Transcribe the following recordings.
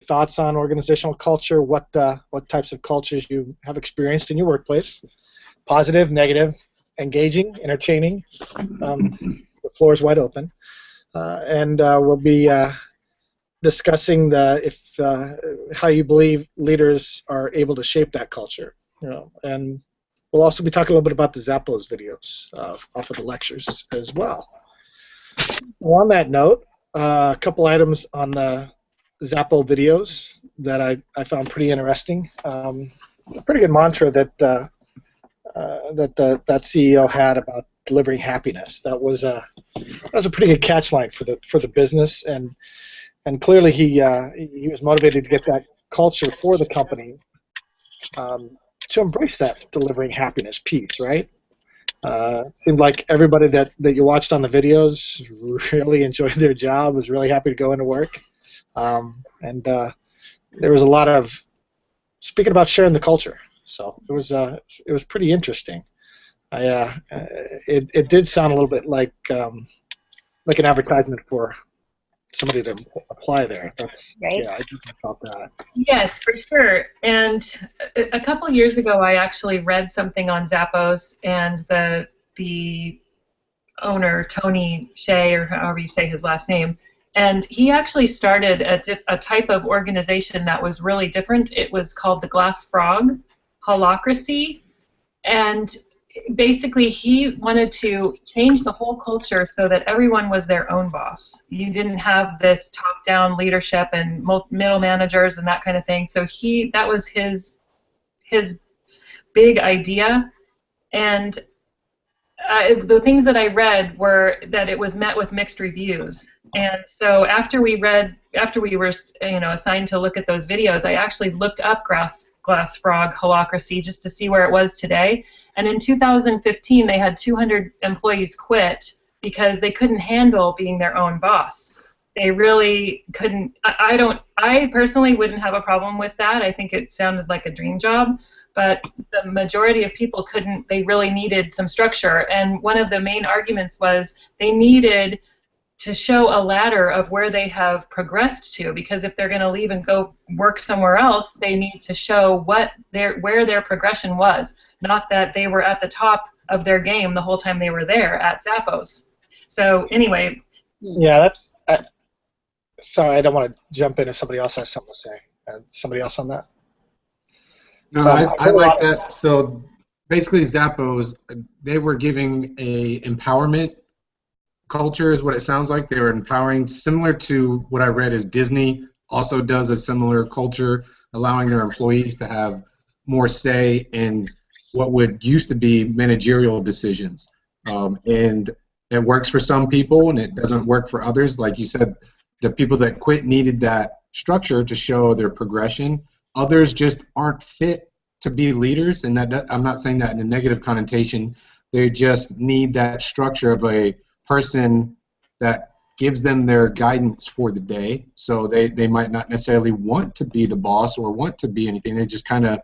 thoughts on organizational culture, what types of cultures you have experienced in your workplace, positive, negative, engaging, entertaining. The floor is wide open. And we'll be discussing how you believe leaders are able to shape that culture. And we'll also be talking a little bit about the Zappos videos off of the lectures as well. Well, on that note, a couple items on the Zappo videos that I found pretty interesting. A pretty good mantra that that CEO had about delivering happiness. That was a pretty good catchline for the business, and clearly he was motivated to get that culture for the company to embrace that delivering happiness piece, right? It seemed like everybody that you watched on the videos really enjoyed their job, was really happy to go into work, and there was a lot of speaking about sharing the culture. So it was pretty interesting. It did sound a little bit like an advertisement for somebody to apply there. That's right. Yeah, I just felt that. Yes, for sure. And a couple years ago, I actually read something on Zappos, and the owner, Tony Shea, or however you say his last name, and he actually started a type of organization that was really different. It was called the Glass Frog Holacracy, and basically he wanted to change the whole culture so that everyone was their own boss. You didn't have this top-down leadership and middle managers and that kind of thing. So that was his big idea, and the things that I read were that it was met with mixed reviews. And so after we were assigned to look at those videos, I actually looked up Glass Frog Holacracy just to see where it was today. And in 2015, they had 200 employees quit because they couldn't handle being their own boss. They really couldn't. I personally wouldn't have a problem with that. I think it sounded like a dream job. But the majority of people couldn't. They really needed some structure. And one of the main arguments was they needed to show a ladder of where they have progressed to, because if they're going to leave and go work somewhere else, they need to show where their progression was, not that they were at the top of their game the whole time they were there at Zappos. So anyway. Yeah, that's. Sorry, I don't want to jump in if somebody else has something to say. Somebody else on that? No, I like that. So basically, Zappos, they were giving a empowerment culture is what it sounds like. They were empowering, similar to what I read as Disney also does a similar culture, allowing their employees to have more say in what would used to be managerial decisions. And it works for some people and it doesn't work for others. Like you said, the people that quit needed that structure to show their progression. Others just aren't fit to be leaders, and that I'm not saying that in a negative connotation. They just need that structure of a person that gives them their guidance for the day. So they might not necessarily want to be the boss or want to be anything. They're just kind of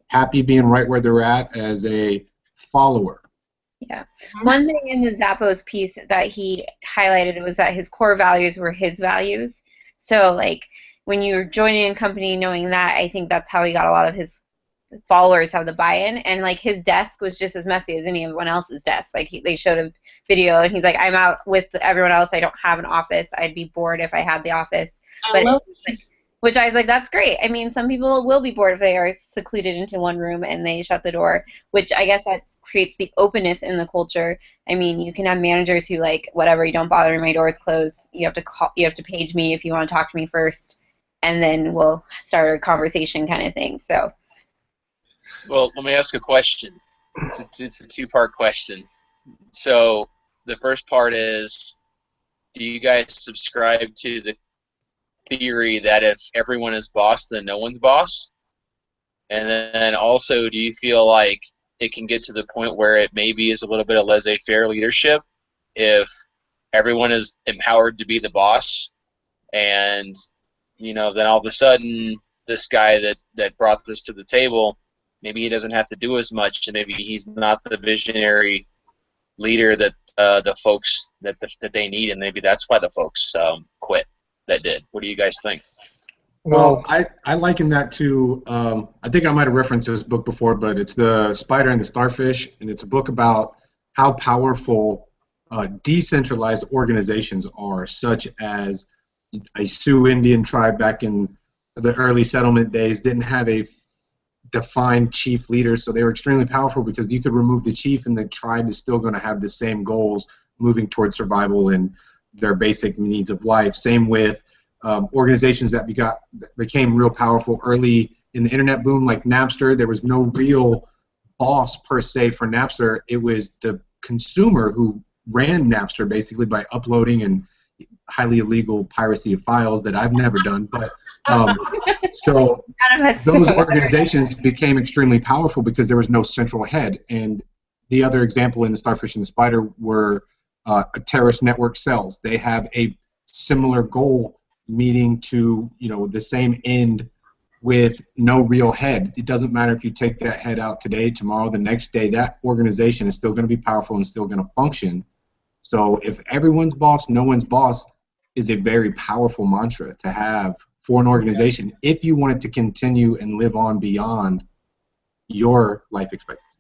happy being right where they're at as a follower. Yeah. One thing in the Zappos piece that he highlighted was that his core values were his values. So, like, when you're joining a company knowing that, I think that's how he got a lot of his followers have the buy-in. And, like, his desk was just as messy as anyone else's desk. Like, they showed a video, and he's like, I'm out with everyone else. I don't have an office. I'd be bored if I had the office. Which I was like, that's great. I mean, some people will be bored if they are secluded into one room and they shut the door, which I guess that creates the openness in the culture. I mean, you can have managers who, like, whatever, you don't bother me, my door's closed. You have to page me if you want to talk to me first, and then we'll start a conversation kind of thing. So. Well, let me ask a question. It's a two-part question. So the first part is, do you guys subscribe to the theory that if everyone is boss, then no one's boss? And then also, do you feel like it can get to the point where it maybe is a little bit of laissez-faire leadership if everyone is empowered to be the boss, and then all of a sudden this guy that brought this to the table, maybe he doesn't have to do as much, and maybe he's not the visionary leader that the folks that they need, and maybe that's why the folks quit that did. What do you guys think? Well, I liken that to, I think I might have referenced this book before, but it's The Spider and the Starfish, and it's a book about how powerful decentralized organizations are, such as a Sioux Indian tribe back in the early settlement days didn't have a defined chief leader, so they were extremely powerful because you could remove the chief and the tribe is still going to have the same goals moving towards survival and their basic needs of life. Same with organizations that became real powerful early in the internet boom, like Napster. There was no real boss per se for Napster. It was the consumer who ran Napster basically by uploading and highly illegal piracy of files that I've never done. But so those organizations became extremely powerful because there was no central head. And the other example in the Starfish and the Spider were a terrorist network cells. They have a similar goal, meeting to the same end with no real head. It doesn't matter if you take that head out today, tomorrow, the next day. That organization is still going to be powerful and still going to function. So if everyone's boss, no one's boss is a very powerful mantra to have for an organization if you want it to continue and live on beyond your life expectancy.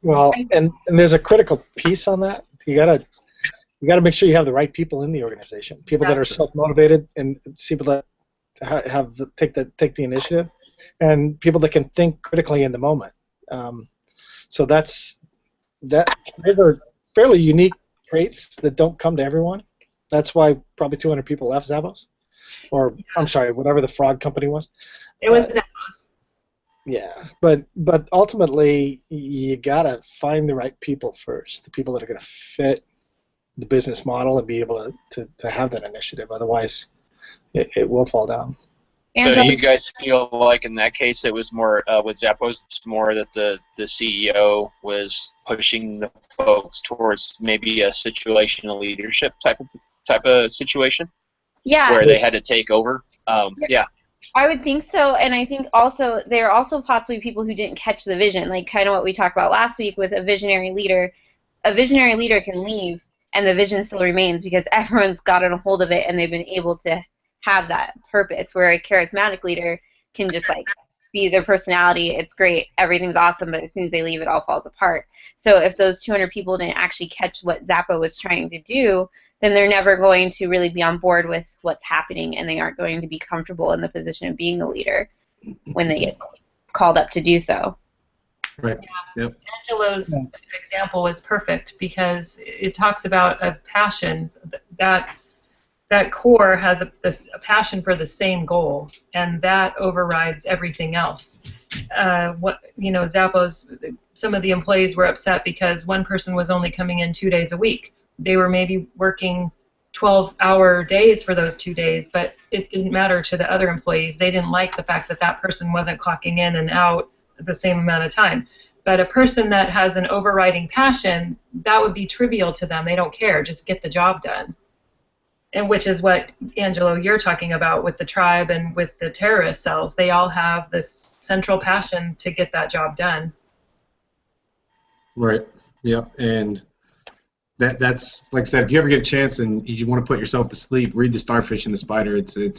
Well, and there's a critical piece on that. You gotta make sure you have the right people in the organization, people that are self-motivated and people that take the initiative, and people that can think critically in the moment. So those are fairly unique traits that don't come to everyone. That's why probably 200 people left Zappos, or I'm sorry, whatever the fraud company was. It was Zappos. Yeah, but ultimately you gotta find the right people first, the people that are going to fit the business model and be able to have that initiative. Otherwise, it will fall down. So do you guys feel like in that case it was more with Zappos, it's more that the CEO was pushing the folks towards maybe a situational leadership type of situation? Yeah. Where they had to take over? Yeah. I would think so, and I think also there are also possibly people who didn't catch the vision, like kind of what we talked about last week with a visionary leader. A visionary leader can leave, and the vision still remains because everyone's gotten a hold of it, and they've been able to have that purpose, where a charismatic leader can just like be their personality. It's great, everything's awesome, but as soon as they leave, it all falls apart. So if those 200 people didn't actually catch what Zappo was trying to do, then they're never going to really be on board with what's happening, and they aren't going to be comfortable in the position of being a leader when they get called up to do so. Right. Yep. Angelo's example was perfect because it talks about a passion. That core has a passion for the same goal, and that overrides everything else. Zappos, some of the employees were upset because one person was only coming in 2 days a week. They were maybe working 12-hour days for those 2 days, but it didn't matter to the other employees. They didn't like the fact that that person wasn't clocking in and out at the same amount of time. But a person that has an overriding passion, that would be trivial to them. They don't care. Just get the job done. And which is what, Angelo, you're talking about with the tribe and with the terrorist cells. They all have this central passion to get that job done. Right. Yep. And that's like I said, if you ever get a chance and you want to put yourself to sleep, read The Starfish and the Spider. It's a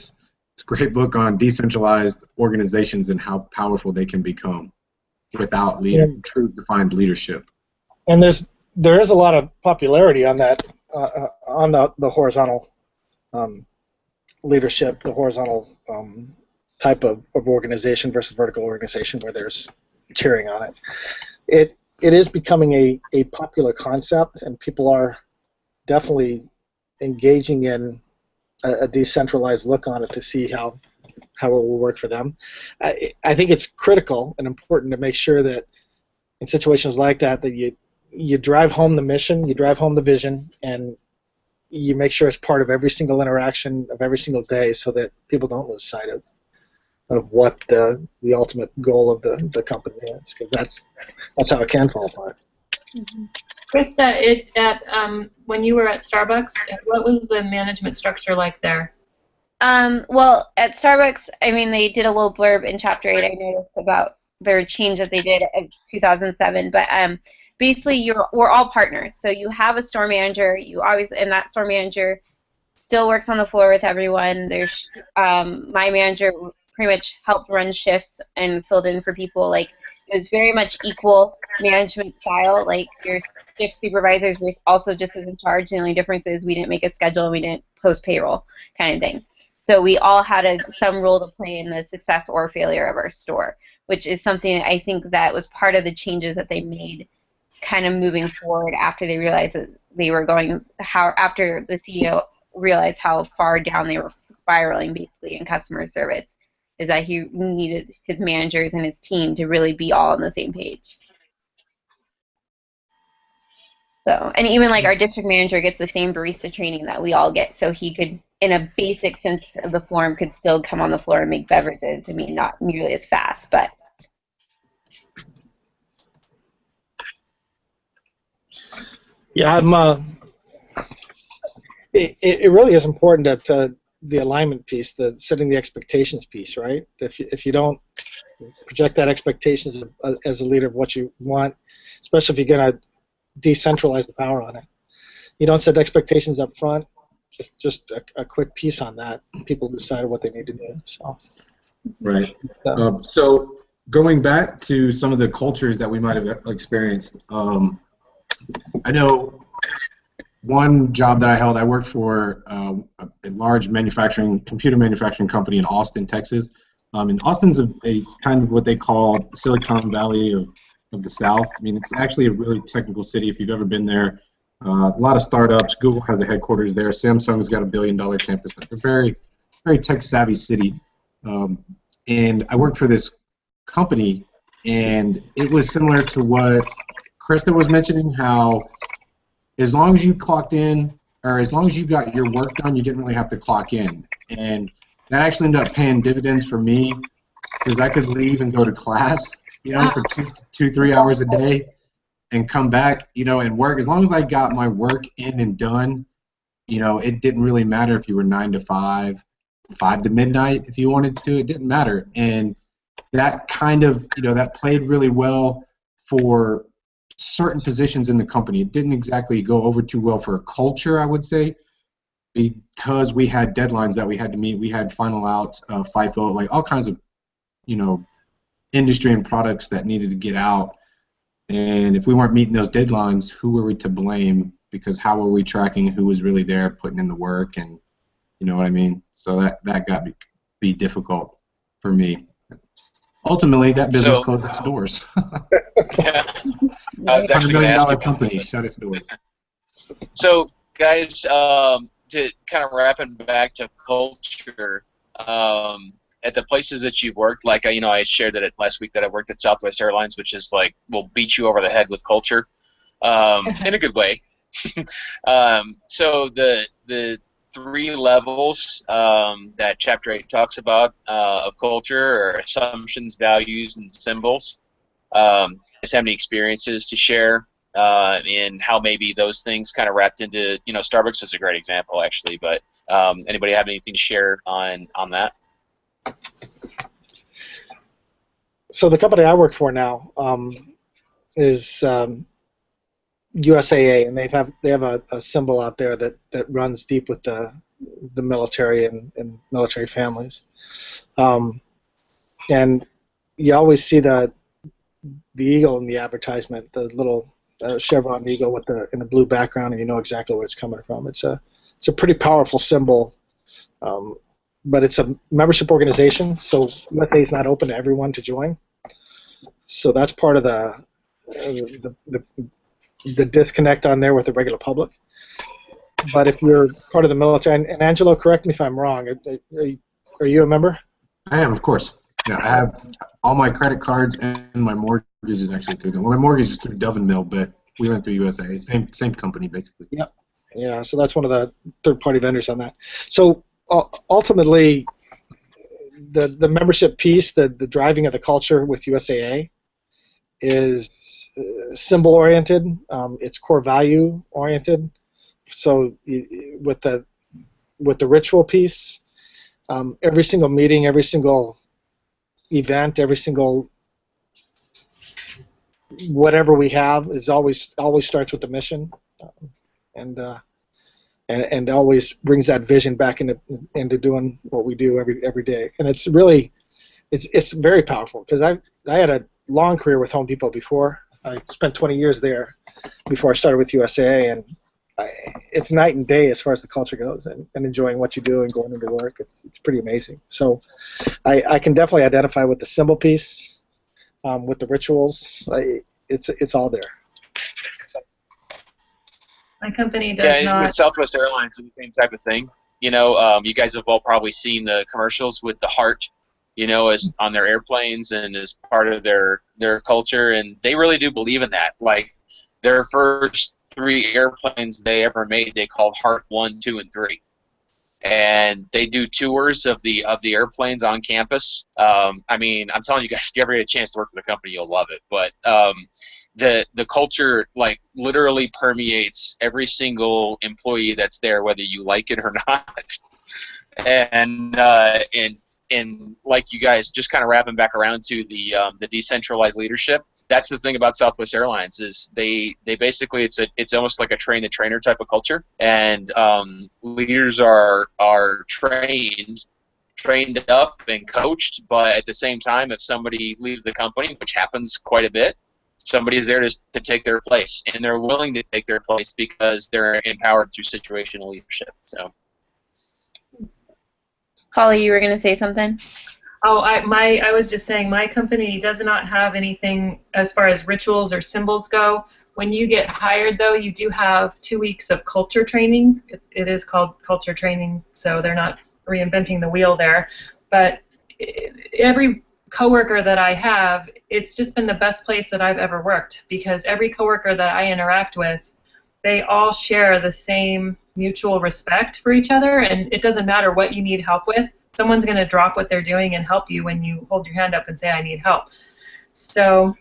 great book on decentralized organizations and how powerful they can become without true defined leadership. And there is a lot of popularity on that on the horizontal leadership, the horizontal type of organization versus vertical organization, where there's cheering on it. It is becoming a popular concept, and people are definitely engaging in a decentralized look on it to see how it will work for them. I think it's critical and important to make sure that in situations like that you drive home the mission, you drive home the vision, and you make sure it's part of every single interaction of every single day, so that people don't lose sight of what the ultimate goal of the company is, because that's how it can fall apart. Mm-hmm. Krista, when you were at Starbucks, what was the management structure like there? Well, at Starbucks, I mean, they did a little blurb in Chapter 8, I noticed, about their change that they did in 2007, but basically we're all partners. So you have a store manager, and that store manager still works on the floor with everyone. There's my manager pretty much helped run shifts and filled in for people. Like, it was very much equal management style. Like, your shift supervisors were also just as in charge. The only difference is we didn't make a schedule and we didn't post payroll, kind of thing. So we all had some role to play in the success or failure of our store, which is something I think that was part of the changes that they made kind of moving forward after they realized that they were after the CEO realized how far down they were spiraling basically in customer service, is that he needed his managers and his team to really be all on the same page. So, and even like our district manager gets the same barista training that we all get, so he could, in a basic sense of the form, could still come on the floor and make beverages. I mean, not nearly as fast, but. Yeah, it really is important that the alignment piece, the setting the expectations piece, right? If you don't project that expectations as a leader of what you want, especially if you're going to decentralize the power on it, you don't set expectations up front. Just a quick piece on that. People decide what they need to do. So. Right. So going back to some of the cultures that we might have experienced, I know one job that I held, I worked for a large computer manufacturing company in Austin, Texas. And Austin's a kind of what they call Silicon Valley of the South. I mean, it's actually a really technical city if you've ever been there. A lot of startups. Google has a headquarters there. Samsung's got $1 billion campus. They're very, very tech-savvy city. And I worked for this company, and it was similar to what Krista was mentioning, how as long as you clocked in, or as long as you got your work done, you didn't really have to clock in. And that actually ended up paying dividends for me, because I could leave and go to class, for 3 hours a day and come back, and work. As long as I got my work in and done, it didn't really matter if you were 9 to 5, 5 to midnight if you wanted to. It didn't matter. And that kind of, that played really well for certain positions in the company. It didn't exactly go over too well for a culture, I would say, because we had deadlines that we had to meet. We had final outs, FIFO, like all kinds of, industry and products that needed to get out. And if we weren't meeting those deadlines, who were we to blame? Because how were we tracking who was really there putting in the work? And you know what I mean? So that got to be difficult for me. Ultimately, that business closed its doors. Yeah. I was actually going to ask you about company shut its doors. So, guys, to kind of wrapping back to culture, at the places that you've worked, like I shared that last week that I worked at Southwest Airlines, which is like will beat you over the head with culture, in a good way. So the 3 levels that Chapter 8 talks about of culture are assumptions, values, and symbols. Guys have any experiences to share in how maybe those things kind of wrapped into, Starbucks is a great example actually, but anybody have anything to share on that? So the company I work for now is USAA, and they have a symbol out there that runs deep with the military and military families, and you always see the eagle in the advertisement, the little chevron eagle in the blue background, and you know exactly where it's coming from. It's a pretty powerful symbol, but it's a membership organization, so USA is not open to everyone to join. So that's part of the disconnect on there with the regular public. But if you're part of the military, and Angelo, correct me if I'm wrong, are you a member? I am, of course. Yeah, I have all my credit cards and my mortgage is actually through them. Well, my mortgage is through Dove & Mill, but we went through USA. Same company, basically. Yep. Yeah, so that's one of the third-party vendors on that. So ultimately, the membership piece, the driving of the culture with USAA is symbol-oriented. It's core value-oriented. So with the ritual piece, every single meeting, every single event, every single whatever we have is always starts with the mission, and always brings that vision back into doing what we do every day. And it's really it's very powerful because I had a long career with Home Depot before. I spent 20 years there before I started with USAA, and it's night and day as far as the culture goes, and enjoying what you do and going into work. It's pretty amazing. So I can definitely identify with the symbol piece, with the rituals. It's all there. My company does not. With Southwest Airlines, it's the same type of thing. You guys have all probably seen the commercials with the heart, as on their airplanes and as part of their culture, and they really do believe in that. Like their first 3 airplanes they ever made, they called Heart 1, 2, and 3, and they do tours of the airplanes on campus. I mean, I'm telling you guys, if you ever get a chance to work for the company, you'll love it. But the culture like literally permeates every single employee that's there, whether you like it or not. And like you guys, just kind of wrapping back around to the decentralized leadership. That's the thing about Southwest Airlines is they basically it's almost like a train the trainer type of culture, and leaders are trained up and coached, but at the same time, if somebody leaves the company, which happens quite a bit, somebody is there to take their place, and they're willing to take their place because they're empowered through situational leadership. So, Holly, you were going to say something? Oh, I was just saying my company does not have anything as far as rituals or symbols go. When you get hired, though, you do have 2 weeks of culture training. It is called culture training, so they're not reinventing the wheel there. But every coworker that I have, it's just been the best place that I've ever worked because every coworker that I interact with, they all share the same mutual respect for each other, and it doesn't matter what you need help with. Someone's going to drop what they're doing and help you when you hold your hand up and say, I need help. So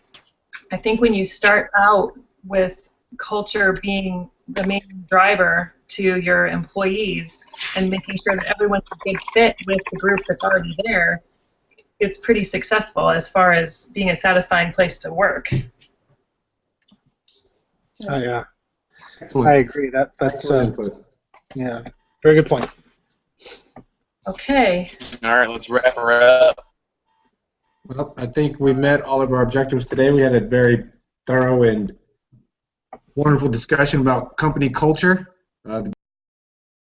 I think when you start out with culture being the main driver to your employees and making sure that everyone's a good fit with the group that's already there, it's pretty successful as far as being a satisfying place to work. Oh, yeah. Excellent. I agree. That's yeah, very good point. Okay. all right, let's wrap her up. Well, I think we met all of our objectives today. We had a very thorough and wonderful discussion about company culture.